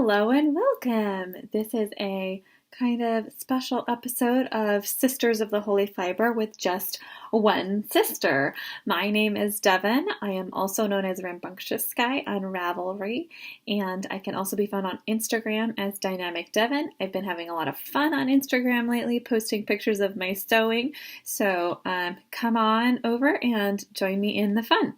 Hello and welcome. This is a kind of special episode of Sisters of the Holy Fiber with just one sister. My name is Devon. I am also known as Rambunctiousky on Ravelry, and I can also be found on Instagram as Dynamic Devon. I've been having a lot of fun on Instagram lately, posting pictures of my sewing, so come on over and join me in the fun.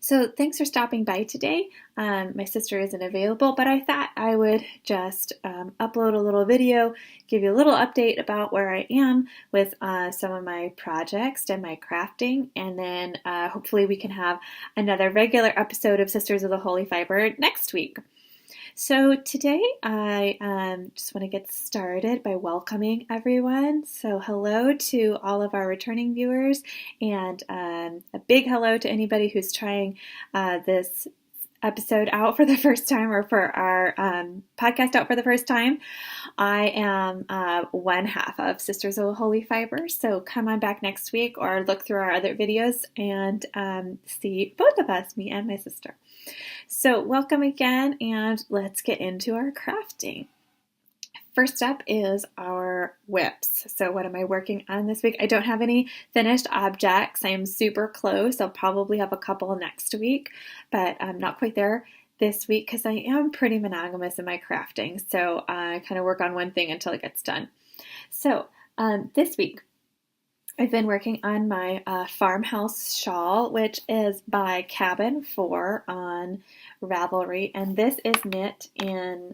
So thanks for stopping by today. My sister isn't available, but I thought I would just upload a little video, give you a little update about where I am with some of my projects and my crafting, and then hopefully we can have another regular episode of Sisters of the Holy Fiber next week. So today I just want to get started by welcoming everyone. So hello to all of our returning viewers, and a big hello to anybody who's trying this episode out for the first time, or for our podcast out for the first time. I am one half of Sisters of the Holy Fiber, so come on back next week or look through our other videos and see both of us, me and my sister. So welcome again, and let's get into our crafting. First up is our whips. So what am I working on this week? I don't have any finished objects. I am super close. I'll probably have a couple next week, but I'm not quite there this week because I am pretty monogamous in my crafting. So I kind of work on one thing until it gets done. So this week, I've been working on my Farmhouse Shawl, which is by Cabin 4 on Ravelry, and this is knit in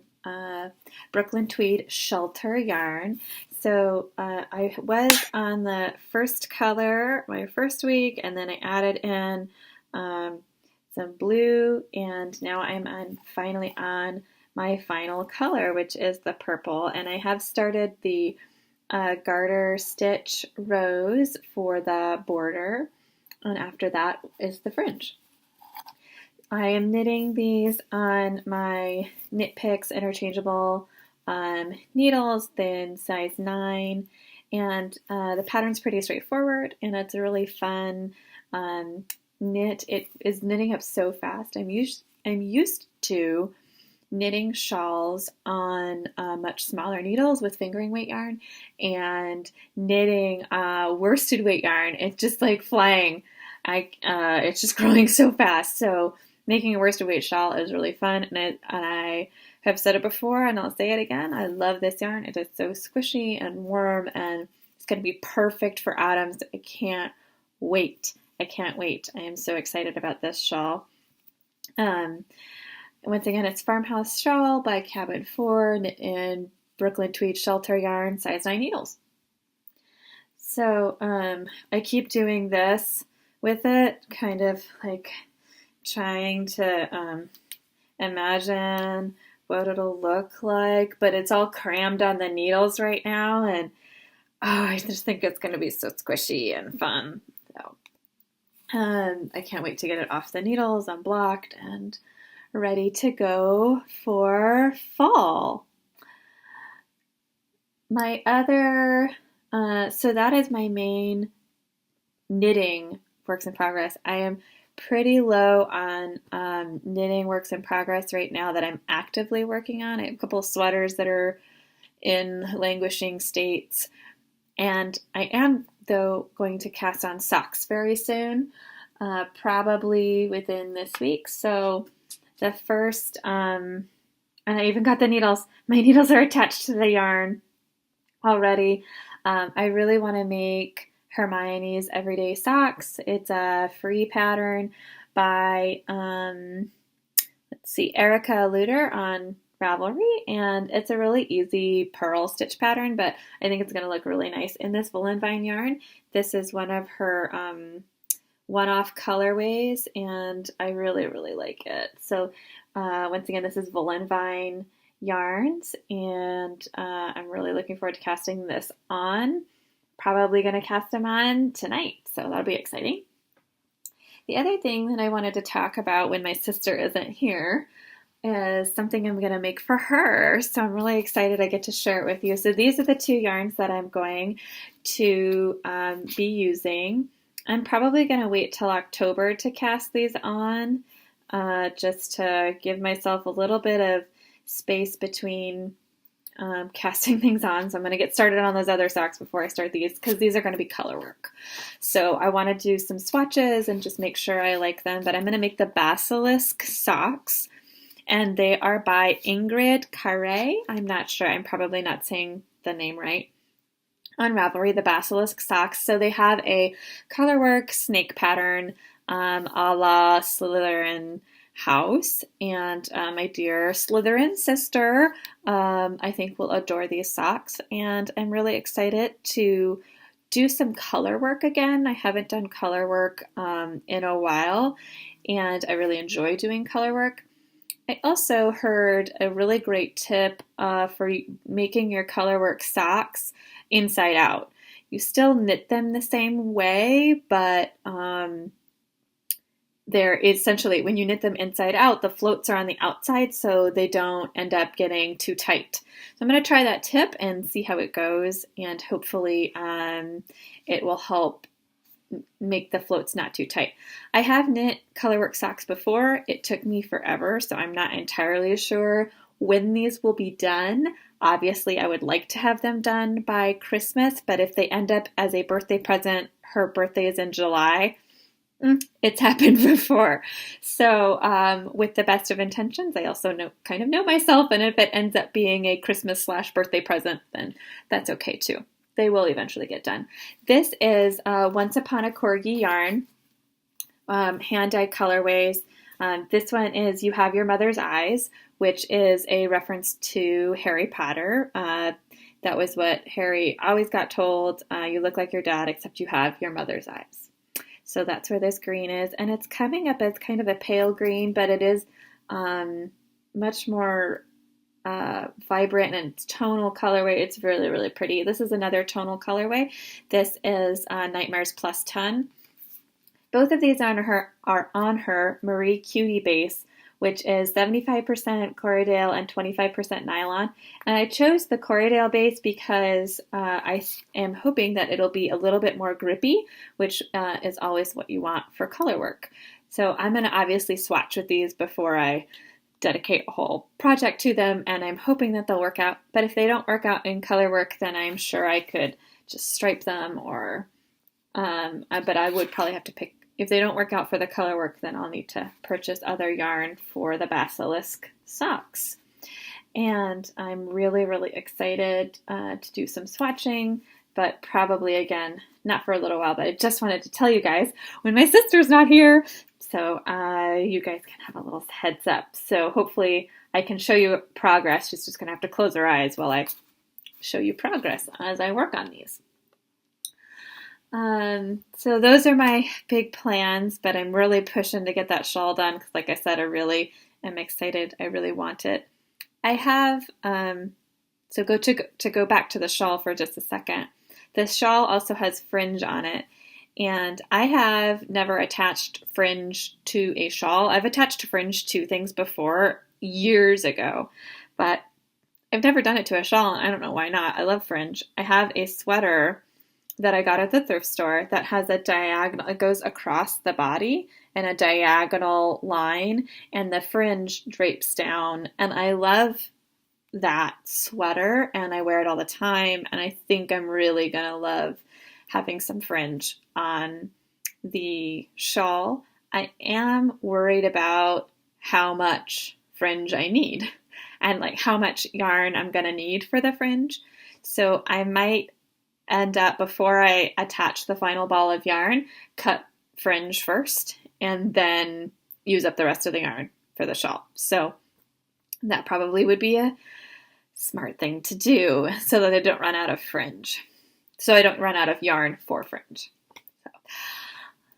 Brooklyn Tweed Shelter yarn. So I was on the first color my first week, and then I added in some blue, and now I'm finally on my final color, which is the purple, and I have started the garter stitch rows for the border, and after that is the fringe. I am knitting these on my Knitpicks Interchangeable needles, then size 9, and the pattern's pretty straightforward, and it's a really fun knit. It is knitting up so fast. I'm used to knitting shawls on much smaller needles with fingering weight yarn, and knitting worsted weight yarn. It's just like flying. It's just growing so fast. So making a worsted weight shawl is really fun, and I have said it before, and I'll say it again. I love this yarn. It is so squishy and warm, and it's going to be perfect for autumn. I can't wait. I can't wait. I am so excited about this shawl. Once again, it's Farmhouse Shawl by Cabin 4 in Brooklyn Tweed Shelter yarn, size 9 needles. So I keep doing this with it, kind of like trying to imagine what it'll look like, but it's all crammed on the needles right now, and I just think it's going to be so squishy and fun. So I can't wait to get it off the needles, unblocked, and ready to go for fall. My other, so that is my main knitting works in progress. I am pretty low on knitting works in progress right now that I'm actively working on. I have a couple of sweaters that are in languishing states, and I am, though, going to cast on socks very soon, probably within this week. So the first, and I even got the needles. My needles are attached to the yarn already. I really want to make Hermione's Everyday Socks. It's a free pattern by, Erica Luder on Ravelry, and it's a really easy purl stitch pattern, but I think it's going to look really nice in this woolen vine yarn. This is one of her one-off colorways, and I really, really like it. So once again, this is woolen vine yarns, and I'm really looking forward to casting this on. Probably going to cast them on tonight, so that'll be exciting. The other thing that I wanted to talk about when my sister isn't here is something I'm going to make for her, so I'm really excited I get to share it with you. So these are the two yarns that I'm going to be using. I'm probably going to wait till October to cast these on, just to give myself a little bit of space between casting things on. So I'm going to get started on those other socks before I start these, because these are going to be color work. So I want to do some swatches and just make sure I like them. But I'm going to make the Basilisk Socks, and they are by Ingrid Carre. I'm not sure. I'm probably not saying the name right. On Ravelry, the Basilisk Socks. So they have a colorwork snake pattern a la Slytherin house, and my dear Slytherin sister I think will adore these socks, and I'm really excited to do some color work again. I haven't done color work in a while, and I really enjoy doing color work. I also heard a really great tip for making your colorwork socks inside out. You still knit them the same way, but they're essentially, when you knit them inside out, the floats are on the outside so they don't end up getting too tight. So I'm going to try that tip and see how it goes, and hopefully it will help make the floats not too tight. I have knit colorwork socks before. It took me forever, so I'm not entirely sure when these will be done. Obviously, I would like to have them done by Christmas, but if they end up as a birthday present, her birthday is in July, it's happened before. So with the best of intentions, I also kind of know myself, and if it ends up being a Christmas/birthday present, then that's okay too. They will eventually get done. This is Once Upon a Corgi yarn, hand-dyed colorways. This one is You Have Your Mother's Eyes, which is a reference to Harry Potter. That was what Harry always got told. You look like your dad, except you have your mother's eyes. So that's where this green is. And it's coming up as kind of a pale green, but it is much more vibrant, and it's tonal colorway. It's really, really pretty. This is another tonal colorway. This is Nightmares Plus Ton. Both of these are on her Marie Cutie base, which is 75% Corriedale and 25% nylon. And I chose the Corriedale base because I am hoping that it'll be a little bit more grippy, which is always what you want for color work. So I'm going to obviously swatch with these before I dedicate a whole project to them, and I'm hoping that they'll work out. But if they don't work out in color work, then I'm sure I could just stripe them, or but I would probably have to pick. If they don't work out for the color work, then I'll need to purchase other yarn for the Basilisk Socks. And I'm really, really excited to do some swatching, but probably, again, not for a little while. But I just wanted to tell you guys when my sister's not here, so you guys can have a little heads up. So hopefully I can show you progress. She's just going to have to close her eyes while I show you progress as I work on these. So those are my big plans, but I'm really pushing to get that shawl done because, like I said, I really am excited. I really want it. I have, so to go back to the shawl for just a second. This shawl also has fringe on it, and I have never attached fringe to a shawl. I've attached fringe to things before years ago, but I've never done it to a shawl. I don't know why not. I love fringe. I have a sweater that I got at the thrift store that has a diagonal, it goes across the body in a diagonal line, and the fringe drapes down, and I love that sweater, and I wear it all the time, and I think I'm really gonna love having some fringe on the shawl. I am worried about how much fringe I need and like how much yarn I'm gonna need for the fringe, so I might end up, before I attach the final ball of yarn, cut fringe first and then use up the rest of the yarn for the shawl. So that probably would be a smart thing to do so that I don't run out of fringe. So I don't run out of yarn for fringe. So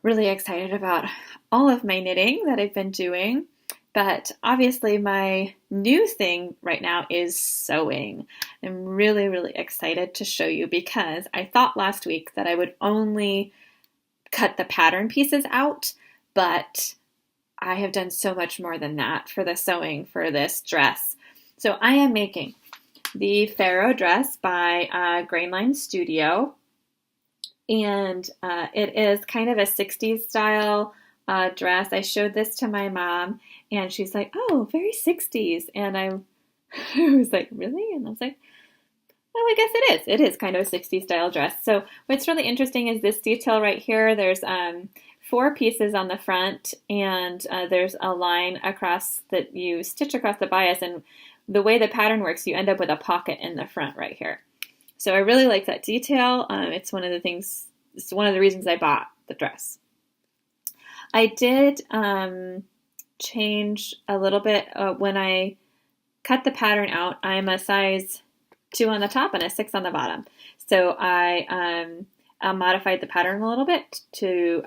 really excited about all of my knitting that I've been doing. But obviously my new thing right now is sewing. I'm really, really excited to show you because I thought last week that I would only cut the pattern pieces out, but I have done so much more than that for the sewing for this dress. So I am making the Pharaoh dress by Grainline Studio, and it is kind of a 60s style dress. I showed this to my mom, and she's like, "Oh, very 60s." And I I was like, really? And I was like, oh, I guess it is. It is kind of a 60s style dress. So what's really interesting is this detail right here. There's 4 pieces on the front, and there's a line across that you stitch across the bias, and the way the pattern works, you end up with a pocket in the front right here. So I really like that detail. It's one of the reasons I bought the dress. I did change a little bit when I cut the pattern out. I'm a size 2 on the top and a 6 on the bottom. So I modified the pattern a little bit to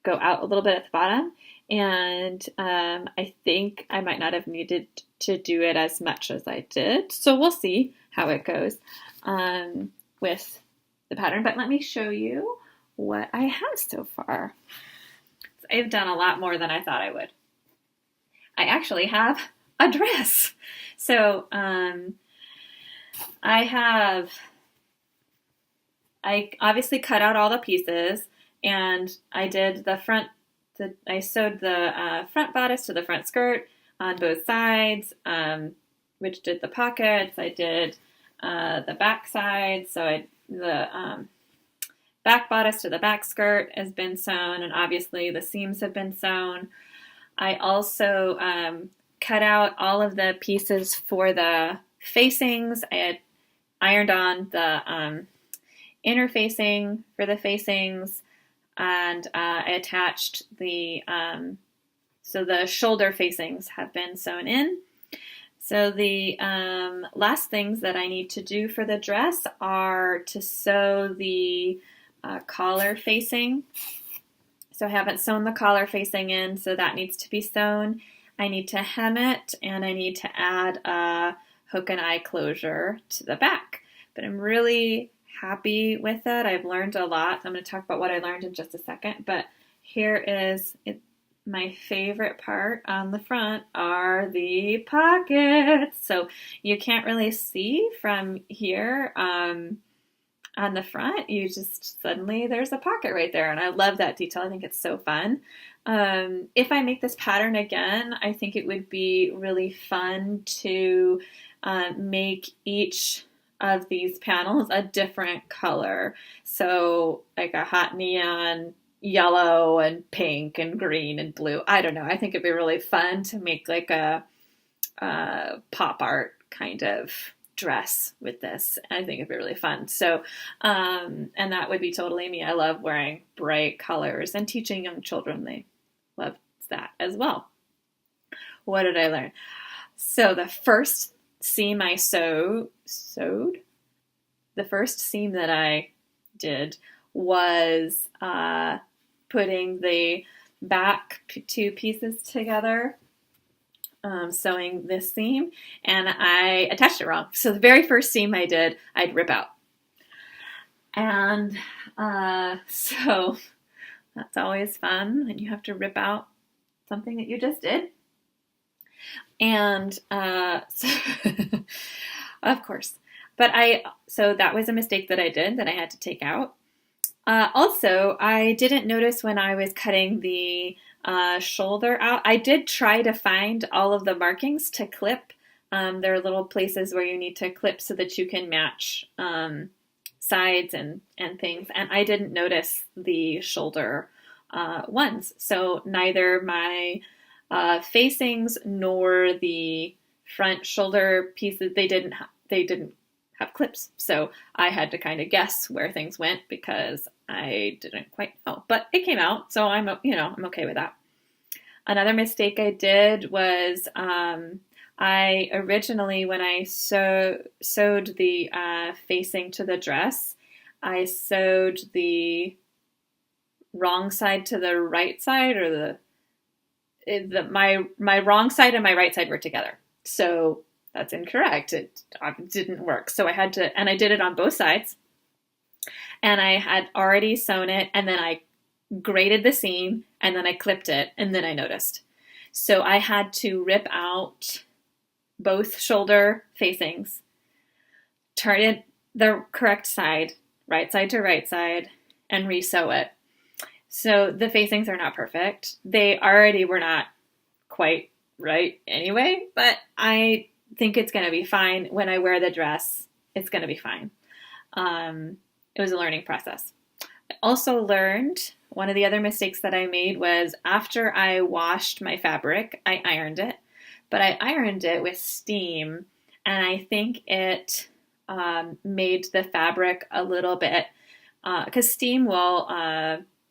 go out a little bit at the bottom. And I think I might not have needed to do it as much as I did. So we'll see how it goes with the pattern. But let me show you what I have so far. I've done a lot more than I thought I would. I actually have a dress. So I obviously cut out all the pieces, and I did I sewed the front bodice to the front skirt on both sides, which did the pockets. I did the back side, so the back bodice to the back skirt has been sewn, and obviously the seams have been sewn. I also cut out all of the pieces for the facings. I had ironed on the inner facing for the facings, and I attached so the shoulder facings have been sewn in. So the last things that I need to do for the dress are to sew the collar facing. So I haven't sewn the collar facing in, so that needs to be sewn. I need to hem it, and I need to add a hook and eye closure to the back. But I'm really happy with it. I've learned a lot. I'm going to talk about what I learned in just a second, but here is it. My favorite part on the front are the pockets. So you can't really see from here on the front. You just suddenly there's a pocket right there, and I love that detail. I think it's so fun. If I make this pattern again, I think it would be really fun to make each of these panels a different color. So like a hot neon yellow and pink and green and blue. I don't know. I think it'd be really fun to make like a pop art kind of dress with this. I think it'd be really fun. So, and that would be totally me. I love wearing bright colors, and teaching young children, they love that as well. What did I learn? So the first seam I sewed, the first seam that I did was putting the back 2 pieces together, sewing this seam, and I attached it wrong. So the very first seam I did, I'd rip out. And so that's always fun when you have to rip out something that you just did. And so of course. But so that was a mistake that I did that I had to take out. Also, I didn't notice when I was cutting the shoulder out. I did try to find all of the markings to clip. There are little places where you need to clip so that you can match sides and things. And I didn't notice the shoulder ones. So neither my facings nor the front shoulder pieces, they didn't have clips. So I had to kind of guess where things went because I didn't quite know, but it came out. So I'm okay with that. Another mistake I did was, I originally, when I sewed the facing to the dress, I sewed the wrong side to the right side, or my wrong side and my right side were together. So that's incorrect. It didn't work. So I had to, and I did it on both sides. And I had already sewn it, and then I graded the seam, and then I clipped it, and then I noticed. So I had to rip out both shoulder facings, turn it the correct side, right side to right side, and re-sew it. So the facings are not perfect. They already were not quite right anyway, but I think it's going to be fine. When I wear the dress, it's going to be fine. It was a learning process. I also learned one of the other mistakes that I made was after I washed my fabric, I ironed it, but I ironed it with steam, and I think it made the fabric a little bit, because steam will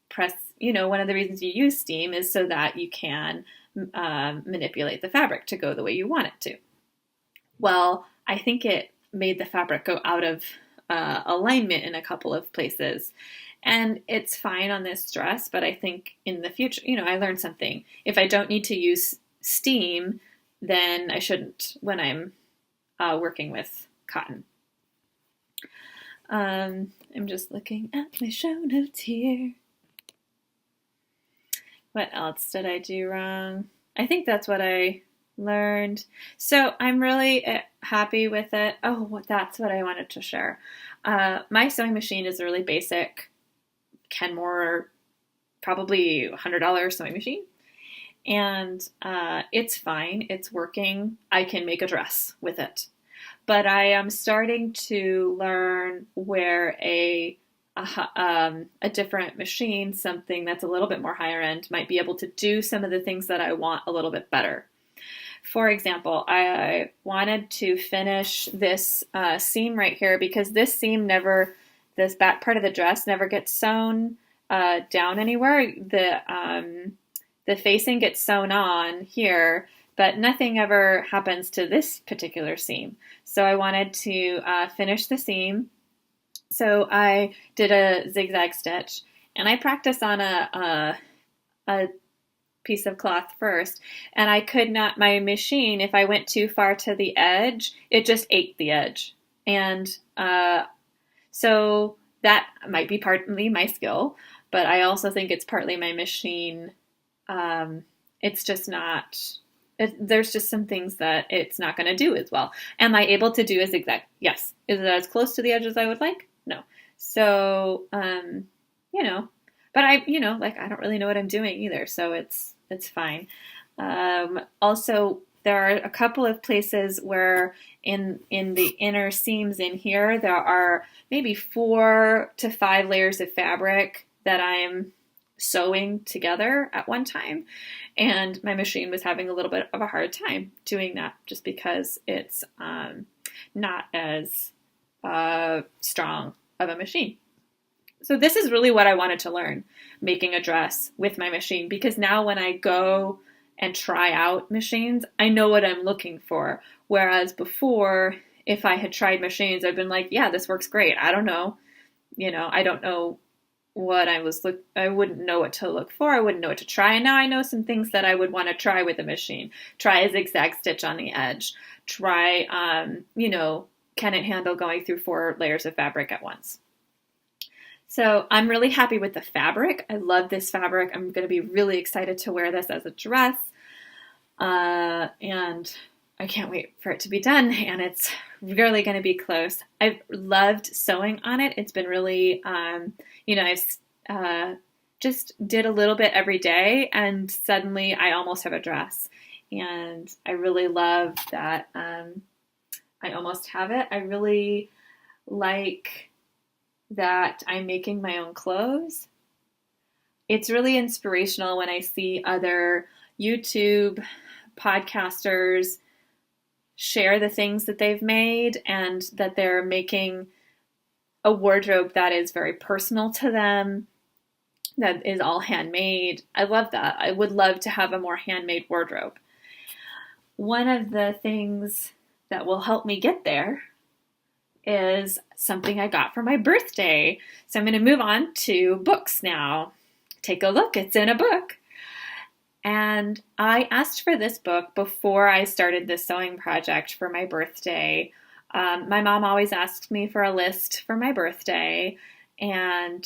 press, one of the reasons you use steam is so that you can manipulate the fabric to go the way you want it to. Well, I think it made the fabric go out of alignment in a couple of places. And it's fine on this dress, but I think in the future, I learned something. If I don't need to use steam, then I shouldn't when I'm working with cotton. I'm just looking at my show notes here. What else did I do wrong? I think that's what I learned. So I'm really happy with it. Oh, that's what I wanted to share. My sewing machine is a really basic Kenmore, probably $100 sewing machine. And it's fine. It's working. I can make a dress with it. But I am starting to learn where a different machine, something that's a little bit more higher end, might be able to do some of the things that I want a little bit better. For example, I wanted to finish this seam right here because this seam this back part of the dress never gets sewn down anywhere. The facing gets sewn on here, but nothing ever happens to this particular seam. So I wanted to finish the seam. So I did a zigzag stitch, and I practiced on a piece of cloth first, and I could not, my machine, if I went too far to the edge, it just ate the edge. And so that might be partly my skill, but I also think it's partly my machine. It's just not, there's just some things that it's not going to do as well. Am I able to do a zigzag? Yes. Is it as close to the edge as I would like? No. So, but I don't really know what I'm doing either. So it's fine. Also, there are a couple of places where in the inner seams in here, there are maybe 4 to 5 layers of fabric that I'm sewing together at one time. And my machine was having a little bit of a hard time doing that just because it's not as strong of a machine. So this is really what I wanted to learn, making a dress with my machine, because now when I go and try out machines, I know what I'm looking for. Whereas before, if I had tried machines, I'd been like, yeah, this works great. I don't know. I don't know what I wouldn't know what to look for. I wouldn't know what to try. And now I know some things that I would want to try with a machine. Try a zigzag stitch on the edge. Try, can it handle going through 4 layers of fabric at once? So I'm really happy with the fabric. I love this fabric. I'm going to be really excited to wear this as a dress. And I can't wait for it to be done. And it's really going to be close. I've loved sewing on it. It's been really, I've just did a little bit every day, and suddenly I almost have a dress. And I really love that I almost have it. I really like that I'm making my own clothes. It's really inspirational when I see other YouTube podcasters share the things that they've made and that they're making a wardrobe that is very personal to them, that is all handmade. I love that. I would love to have a more handmade wardrobe. One of the things that will help me get there is something I got for my birthday. So I'm going to move on to books now. Take a look. It's in a book. And I asked for this book before I started this sewing project for my birthday. My mom always asks me for a list for my birthday. And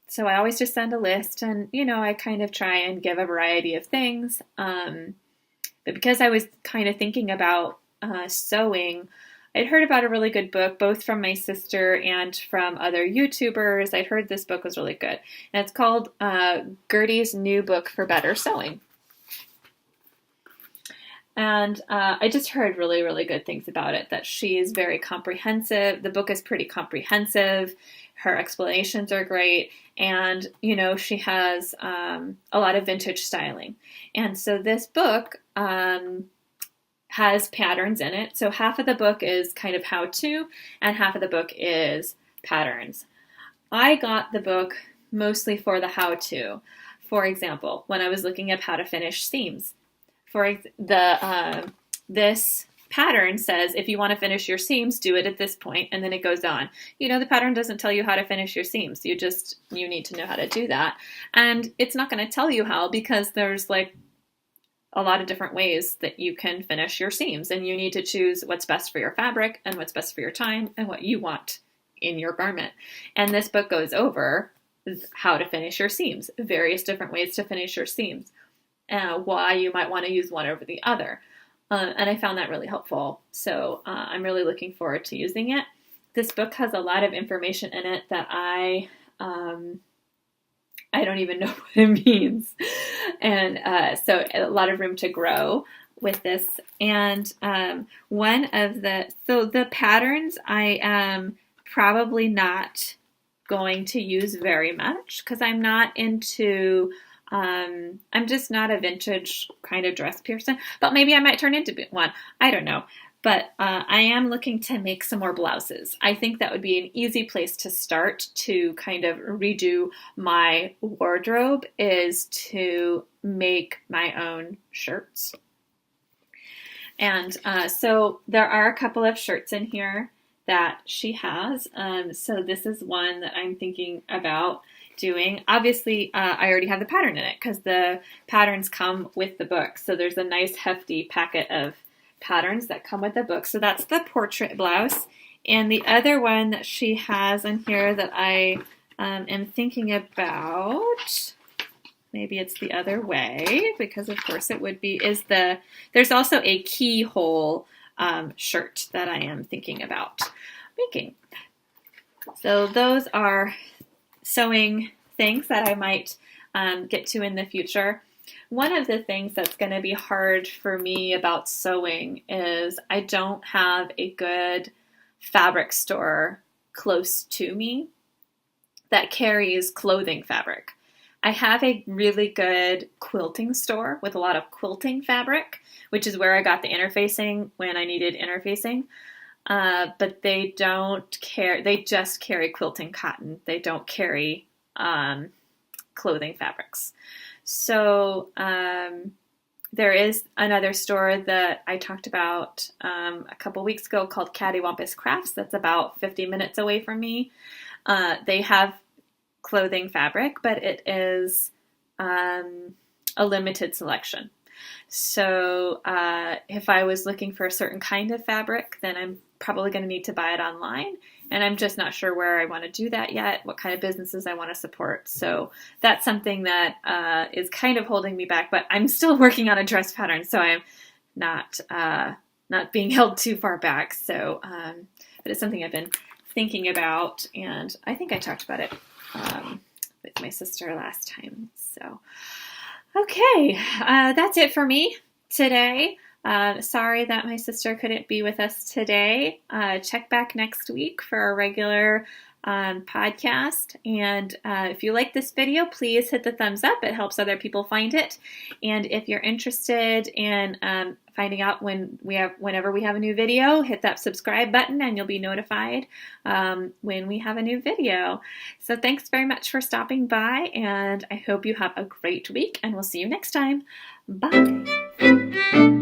so I always just send a list, and, I kind of try and give a variety of things. But because I was kind of thinking about sewing, I'd heard about a really good book, both from my sister and from other YouTubers. I'd heard this book was really good. And it's called Gertie's New Book for Better Sewing. And I just heard really, really good things about it, that she is very comprehensive. The book is pretty comprehensive. Her explanations are great. And, you know, she has a lot of vintage styling. And so this book has patterns in it. So half of the book is kind of how-to, and half of the book is patterns. I got the book mostly for the how-to. For example, when I was looking up how to finish seams, this pattern says if you want to finish your seams, do it at this point, and then it goes on. You know, the pattern doesn't tell you how to finish your seams. You need to know how to do that. And it's not going to tell you how, because there's like a lot of different ways that you can finish your seams, and you need to choose what's best for your fabric and what's best for your time and what you want in your garment. And this book goes over how to finish your seams, various different ways to finish your seams. Why you might want to use one over the other. And I found that really helpful. So I'm really looking forward to using it. This book has a lot of information in it that I don't even know what it means. And so a lot of room to grow with this. And the patterns I am probably not going to use very much, because I'm not into... I'm just not a vintage kind of dress person, but maybe I might turn into one. I don't know. But I am looking to make some more blouses. I think that would be an easy place to start to kind of redo my wardrobe, is to make my own shirts. And so there are a couple of shirts in here that she has. So this is one that I'm thinking about doing. Obviously, I already have the pattern in it, because the patterns come with the book. So there's a nice hefty packet of patterns that come with the book. So that's the portrait blouse. And the other one that she has in here that I am thinking about, maybe it's the other way, because of course it would be, there's also a keyhole shirt that I am thinking about making. So those are sewing things that I might get to in the future. One of the things that's going to be hard for me about sewing is I don't have a good fabric store close to me that carries clothing fabric. I have a really good quilting store with a lot of quilting fabric, which is where I got the interfacing when I needed interfacing. But they just carry quilting cotton. They don't carry clothing fabrics. So there is another store that I talked about a couple weeks ago called Cattywampus Crafts. That's about 50 minutes away from me. They have clothing fabric, but it is a limited selection. So if I was looking for a certain kind of fabric, then I'm probably going to need to buy it online. And I'm just not sure where I want to do that yet, what kind of businesses I want to support. So that's something that is kind of holding me back, but I'm still working on a dress pattern, so I'm not being held too far back. So, but it's something I've been thinking about, and I think I talked about it with my sister last time. So, okay, that's it for me today. Sorry that my sister couldn't be with us today. Check back next week for a regular podcast. And if you like this video, please hit the thumbs up. It helps other people find it. And if you're interested in finding out whenever we have a new video, hit that subscribe button and you'll be notified when we have a new video. So thanks very much for stopping by, and I hope you have a great week, and we'll see you next time. Bye.